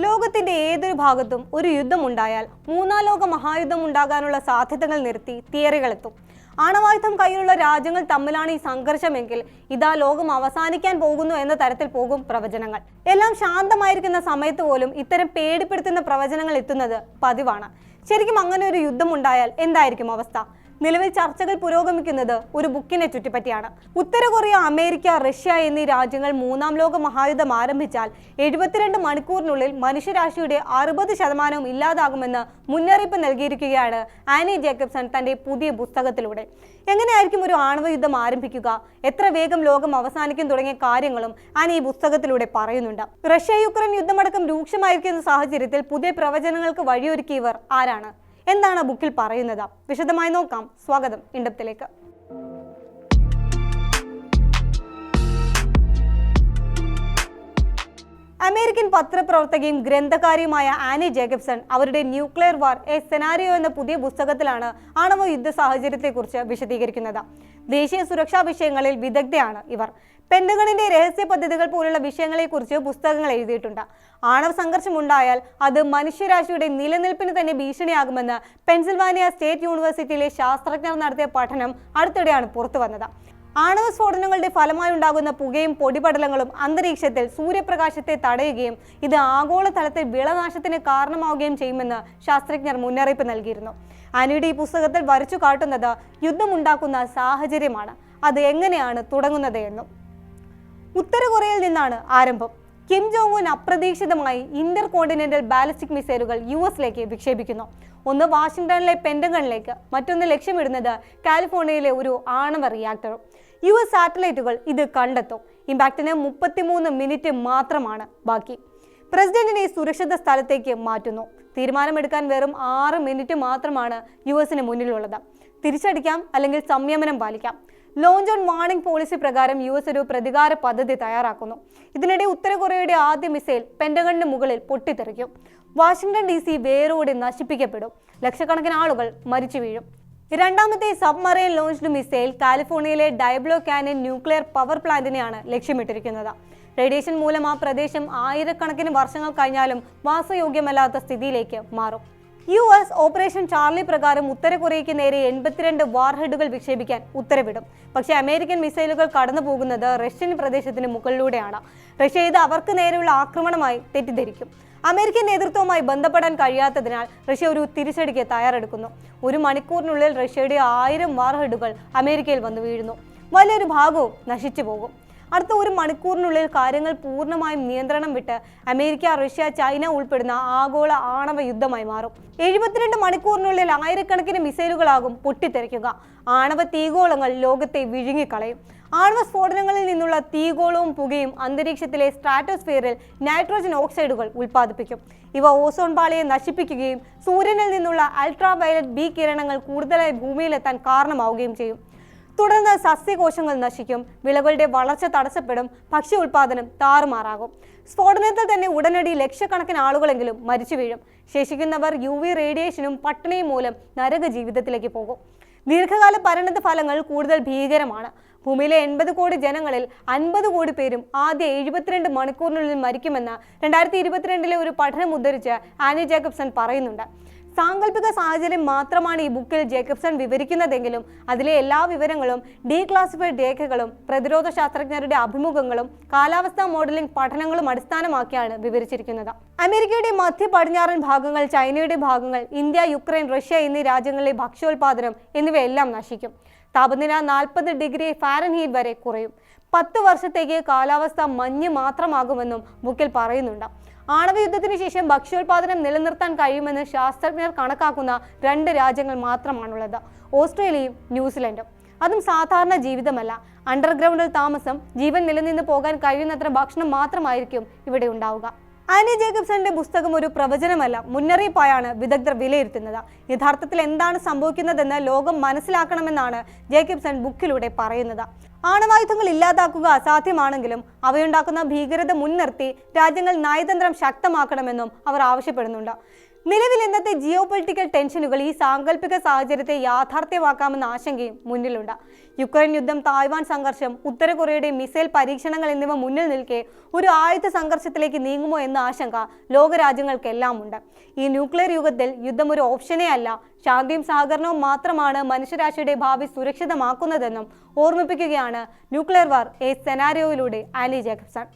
ലോകത്തിന്റെ ഏതൊരു ഭാഗത്തും ഒരു യുദ്ധമുണ്ടായാൽ മൂന്നാം ലോക മഹായുദ്ധം ഉണ്ടാകാനുള്ള സാധ്യതകൾ നിരത്തി തിയറികളെത്തും. ആണവായുധം കയ്യിലുള്ള രാജ്യങ്ങൾ തമ്മിലാണ് ഈ സംഘർഷമെങ്കിൽ ഇതാ ലോകം അവസാനിക്കാൻ പോകുന്നു എന്ന തരത്തിൽ പോകും പ്രവചനങ്ങൾ. എല്ലാം ശാന്തമായിരിക്കുന്ന സമയത്ത് പോലും ഇത്തരം പേടിപ്പെടുത്തുന്ന പ്രവചനങ്ങൾ എത്തുന്നത് പതിവാണ്. ശരിക്കും അങ്ങനെ ഒരു യുദ്ധം ഉണ്ടായാൽ എന്തായിരിക്കും അവസ്ഥ? നിലവിൽ ചർച്ചകൾ പുരോഗമിക്കുന്നത് ഒരു ബുക്കിനെ ചുറ്റിപ്പറ്റിയാണ്. ഉത്തര കൊറിയ, അമേരിക്ക, റഷ്യ എന്നീ രാജ്യങ്ങൾ മൂന്നാം ലോക മഹായുദ്ധം ആരംഭിച്ചാൽ 72 മണിക്കൂറിനുള്ളിൽ മനുഷ്യരാശിയുടെ 60% ഇല്ലാതാകുമെന്ന് മുന്നറിയിപ്പ് നൽകിയിരിക്കുകയാണ് ആനി ജേക്കബ്സൺ തന്റെ പുതിയ പുസ്തകത്തിലൂടെ. എങ്ങനെയായിരിക്കും ഒരു ആണവ യുദ്ധം ആരംഭിക്കുക, എത്ര വേഗം ലോകം അവസാനിക്കും തുടങ്ങിയ കാര്യങ്ങളും ആനി ഈ പുസ്തകത്തിലൂടെ പറയുന്നുണ്ട്. റഷ്യ യുക്രൈൻ യുദ്ധമടക്കം രൂക്ഷമായിരിക്കുന്ന സാഹചര്യത്തിൽ പുതിയ പ്രവചനങ്ങൾക്ക് വഴിയൊരുക്കിയവർ ആരാണ്? എന്താണ് ബുക്കിൽ പറയുന്നത്? വിശദമായി നോക്കാം. സ്വാഗതം ഇൻഡെപ്തിലേക്ക്. അമേരിക്കൻ പത്രപ്രവർത്തകയും ഗ്രന്ഥകാരിയുമായ ആനി ജേക്കബ്സൺ അവരുടെ ന്യൂക്ലിയർ വാർ എ സെനാരിയോ എന്ന പുതിയ പുസ്തകത്തിലാണ് ആണവ യുദ്ധ സാഹചര്യത്തെക്കുറിച്ച് വിശദീകരിക്കുന്നത്. ദേശീയ സുരക്ഷാ വിഷയങ്ങളിൽ വിദഗ്ധയാണ് ഇവർ. പെന്റഗണിന്റെ രഹസ്യ പദ്ധതികൾ പോലുള്ള വിഷയങ്ങളെക്കുറിച്ച് പുസ്തകങ്ങൾ എഴുതിയിട്ടുണ്ട്. ആണവ സംഘർഷം ഉണ്ടായാൽ അത് മനുഷ്യരാശിയുടെ നിലനിൽപ്പിന് തന്നെ ഭീഷണിയാകുമെന്ന് പെൻസിൽവാനിയ സ്റ്റേറ്റ് യൂണിവേഴ്സിറ്റിയിലെ ശാസ്ത്രജ്ഞർ നടത്തിയ പഠനം അടുത്തിടെയാണ് പുറത്തു വന്നത്. ആണവ സ്ഫോടനങ്ങളുടെ ഫലമായി ഉണ്ടാകുന്ന പുകയും പൊടിപടലങ്ങളും അന്തരീക്ഷത്തിൽ സൂര്യപ്രകാശത്തെ തടയുകയും ഇത് ആഗോളതലത്തിൽ വിളനാശത്തിന് കാരണമാവുകയും ചെയ്യുമെന്ന് ശാസ്ത്രജ്ഞർ മുന്നറിയിപ്പ് നൽകിയിരുന്നു. ആനിയുടെ ഈ പുസ്തകത്തിൽ വരച്ചു കാട്ടുന്നത് യുദ്ധമുണ്ടാക്കുന്ന സാഹചര്യമാണ്, അത് എങ്ങനെയാണ് തുടങ്ങുന്നത് എന്നും. ഉത്തര കൊറിയയിൽ നിന്നാണ് ആരംഭം. കിം ജോങ് ഉൻ അപ്രതീക്ഷിതമായി ഇന്റർ കോണ്ടിനെന്റൽ ബാലിസ്റ്റിക് മിസൈലുകൾ US-ലേക്ക് വിക്ഷേപിക്കുന്നു. ഒന്ന് വാഷിംഗ്ടണിലെ പെന്റഗണിലേക്ക്, മറ്റൊന്ന് ലക്ഷ്യമിടുന്നത് കാലിഫോർണിയയിലെ ഒരു ആണവ റിയാക്ടറും. US സാറ്റലൈറ്റുകൾ ഇത് കണ്ടെത്തും. ഇമ്പാക്റ്റിന് 33 മിനിറ്റ് മാത്രമാണ് ബാക്കി. പ്രസിഡന്റിനെ സുരക്ഷിത സ്ഥലത്തേക്ക് മാറ്റുന്നു. തീരുമാനമെടുക്കാൻ വെറും 6 മിനിറ്റ് മാത്രമാണ് US-ന് മുന്നിലുള്ളത്. തിരിച്ചടിക്കാം, അല്ലെങ്കിൽ സംയമനം പാലിക്കാം. ലോഞ്ച് ഓൺ വാർണിംഗ് പോളിസി പ്രകാരം US ഒരു പ്രതികാര പദ്ധതി തയ്യാറാക്കുന്നു. ഇതിനിടെ ഉത്തര കൊറിയയുടെ ആദ്യ മിസൈൽ പെന്റഗണിന് മുകളിൽ പൊട്ടിത്തെറിക്കും. വാഷിംഗ്ടൺ DC വേരോടെ നശിപ്പിക്കപ്പെടും. ലക്ഷക്കണക്കിന് ആളുകൾ മരിച്ചു വീഴും. രണ്ടാമത്തെ സബ്മറൈൻ ലോഞ്ച്ഡ് മിസൈൽ കാലിഫോർണിയയിലെ ഡയബ്ലോ കാനൻ ന്യൂക്ലിയർ പവർ പ്ലാന്റിനെയാണ് ലക്ഷ്യമിട്ടിരിക്കുന്നത്. റേഡിയേഷൻ മൂലം ആ പ്രദേശം ആയിരക്കണക്കിന് വർഷങ്ങൾ കഴിഞ്ഞാലും വാസയോഗ്യമല്ലാത്ത സ്ഥിതിയിലേക്ക് മാറും. US ഓപ്പറേഷൻ ചാർലി പ്രകാരം ഉത്തര കൊറിയയ്ക്ക് നേരെ 82 വാർഹെഡുകൾ വിക്ഷേപിക്കാൻ ഉത്തരവിടും. പക്ഷേ അമേരിക്കൻ മിസൈലുകൾ കടന്നു പോകുന്നത് റഷ്യൻ പ്രദേശത്തിന് മുകളിലൂടെയാണ്. റഷ്യ ഇത് അവർക്ക് നേരെയുള്ള ആക്രമണമായി തെറ്റിദ്ധരിക്കും. അമേരിക്കൻ നേതൃത്വവുമായി ബന്ധപ്പെടാൻ കഴിയാത്തതിനാൽ റഷ്യ ഒരു തിരിച്ചടിക്ക് തയ്യാറെടുക്കുന്നു. 1 മണിക്കൂറിനുള്ളിൽ റഷ്യയുടെ 1000 വാർഹെഡുകൾ അമേരിക്കയിൽ വന്നു വീഴുന്നു. വലിയൊരു ഭാഗവും നശിച്ചു പോകും. അടുത്ത 1 മണിക്കൂറിനുള്ളിൽ കാര്യങ്ങൾ പൂർണ്ണമായും നിയന്ത്രണം വിട്ട് അമേരിക്ക, റഷ്യ, ചൈന ഉൾപ്പെടുന്ന ആഗോള ആണവ യുദ്ധമായി മാറും. 72 മണിക്കൂറിനുള്ളിൽ ആയിരക്കണക്കിന് മിസൈലുകളാകും പൊട്ടിത്തെറിക്കുക. ആണവ തീഗോളങ്ങൾ ലോകത്തെ വിഴുങ്ങിക്കളയും. ആണവ സ്ഫോടനങ്ങളിൽ നിന്നുള്ള തീഗോളവും പുകയും അന്തരീക്ഷത്തിലെ സ്ട്രാറ്റോസ്ഫിയറിൽ നൈട്രോജൻ ഓക്സൈഡുകൾ ഉൽപ്പാദിപ്പിക്കും. ഇവ ഓസോൺ പാളിയെ നശിപ്പിക്കുകയും സൂര്യനിൽ നിന്നുള്ള അൾട്രാവയലറ്റ് B കിരണങ്ങൾ കൂടുതലായി ഭൂമിയിലെത്താൻ കാരണമാവുകയും ചെയ്യും. തുടർന്ന് സസ്യകോശങ്ങൾ നശിക്കും, വിളകളുടെ വളർച്ച തടസ്സപ്പെടും, ഭക്ഷ്യ ഉൽപാദനം താറുമാറാകും. സ്ഫോടനത്തിൽ തന്നെ ഉടനടി ലക്ഷക്കണക്കിന് ആളുകളെങ്കിലും മരിച്ചു വീഴും. ശേഷിക്കുന്നവർ UV റേഡിയേഷനും പട്ടിണിയും മൂലം നരക ജീവിതത്തിലേക്ക് പോകും. ദീർഘകാല പരിണത ഫലങ്ങൾ കൂടുതൽ ഭീകരമാണ്. ഭൂമിയിലെ 80 കോടി ജനങ്ങളിൽ 50 കോടി പേരും ആദ്യ 72 മണിക്കൂറിനുള്ളിൽ മരിക്കുമെന്ന് 2022 ഒരു പഠനം ഉദ്ധരിച്ച് ആനി ജേക്കബ്സൺ പറയുന്നുണ്ട്. സാങ്കല്പിക സാഹചര്യം മാത്രമാണ് ഈ ബുക്കിൽ ജേക്കബ്സൺ വിവരിക്കുന്നതെങ്കിലും അതിലെ എല്ലാ വിവരങ്ങളും ഡീക്ലാസിഫൈഡ് രേഖകളും പ്രതിരോധ ശാസ്ത്രജ്ഞരുടെ അഭിമുഖങ്ങളും കാലാവസ്ഥാ മോഡലിംഗ് പഠനങ്ങളും അടിസ്ഥാനമാക്കിയാണ് വിവരിച്ചിരിക്കുന്നത്. അമേരിക്കയുടെ മധ്യ പടിഞ്ഞാറൻ ഭാഗങ്ങൾ, ചൈനയുടെ ഭാഗങ്ങൾ, ഇന്ത്യ, യുക്രൈൻ, റഷ്യ എന്നീ രാജ്യങ്ങളിലെ ഭക്ഷ്യോൽപാദനം എന്നിവയെല്ലാം നശിക്കും. താപനില 40 ഡിഗ്രി ഫാരൻഹീറ്റ് വരെ കുറയും. 10 വർഷത്തേക്ക് കാലാവസ്ഥ മഞ്ഞ് മാത്രമാകുമെന്നും ബുക്കിൽ പറയുന്നുണ്ട്. ആണവ യുദ്ധത്തിന് ശേഷം ഭക്ഷ്യോൽപാദനം നിലനിർത്താൻ കഴിയുമെന്ന് ശാസ്ത്രജ്ഞർ കണക്കാക്കുന്ന 2 രാജ്യങ്ങൾ മാത്രമാണുള്ളത്: ഓസ്ട്രേലിയയും ന്യൂസിലൻഡും. അതും സാധാരണ ജീവിതമല്ല. അണ്ടർഗ്രൗണ്ടിൽ താമസം, ജീവൻ നിലനിന്ന് പോകാൻ കഴിയുന്നത്ര ഭക്ഷണം മാത്രമായിരിക്കും ഇവിടെ ഉണ്ടാവുക. ആനി ജേക്കബ്സന്റെ പുസ്തകം ഒരു പ്രവചനമല്ല, മുന്നറിയിപ്പായാണ് വിദഗ്ധർ വിലയിരുത്തുന്നത്. യഥാർത്ഥത്തിൽ എന്താണ് സംഭവിക്കുന്നതെന്ന് ലോകം മനസ്സിലാക്കണമെന്നാണ് ജേക്കബ്സൺ ബുക്കിലൂടെ പറയുന്നത്. ആണവായുധങ്ങൾ ഇല്ലാതാക്കുക അസാധ്യമാണെങ്കിലും അവയുണ്ടാക്കുന്ന ഭീകരത മുൻനിർത്തി രാജ്യങ്ങൾ നയതന്ത്രം ശക്തമാക്കണമെന്നും അവർ ആവശ്യപ്പെടുന്നുണ്ട്. നിലവിൽ ഇന്നത്തെ ജിയോ പൊളിറ്റിക്കൽ ടെൻഷനുകൾ ഈ സാങ്കല്പിക സാഹചര്യത്തെ യാഥാർത്ഥ്യമാക്കാമെന്ന ആശങ്കയും മുന്നിലുണ്ട്. യുക്രൈൻ യുദ്ധം, തായ്വാൻ സംഘർഷം, ഉത്തര കൊറിയയുടെ മിസൈൽ പരീക്ഷണങ്ങൾ എന്നിവ മുന്നിൽ നിൽക്കെ ഒരു ആയുധ സംഘർഷത്തിലേക്ക് നീങ്ങുമോ എന്ന ആശങ്ക ലോകരാജ്യങ്ങൾക്കെല്ലാം ഉണ്ട്. ഈ ന്യൂക്ലിയർ യുഗത്തിൽ യുദ്ധം ഒരു ഓപ്ഷനേ അല്ല, ശാന്തിയും സഹകരണവും മാത്രമാണ് മനുഷ്യരാശിയുടെ ഭാവി സുരക്ഷിതമാക്കുന്നതെന്നും ഓർമ്മിപ്പിക്കുകയാണ് ന്യൂക്ലിയർ വാർ എ സെനാരിയോയിലൂടെ ആനി ജേക്കബ്സൺ.